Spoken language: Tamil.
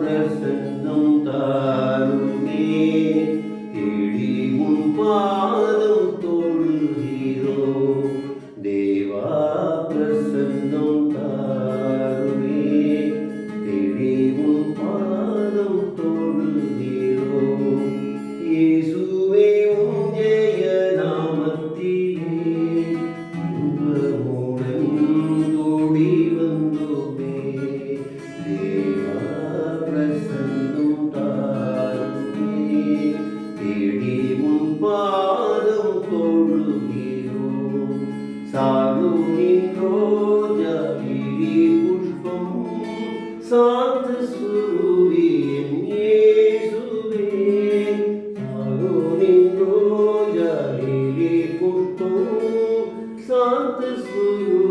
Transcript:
பிரசன்னம் தாருமே தேடி உன் பாதம் தொழுகிறோம் தேவா பிரசன்னம் தாருமே தேடி உன் பாதம் தொழுகிறோம் இயேசுவே உம் ஜெய நாமத்திலே இன்பமுடன் கூடி வந்தோமே தேவா பிரசன்னம் தாருமே தேடி உன் பாதம் தொழுகிறோம் சாருனின் ரோஜா லிலி புஷ்பம் சாந்த சுருவி என் இயேசுவே சாருனின் ரோஜா லிலி புஷ்பம் சாந்த சுருவி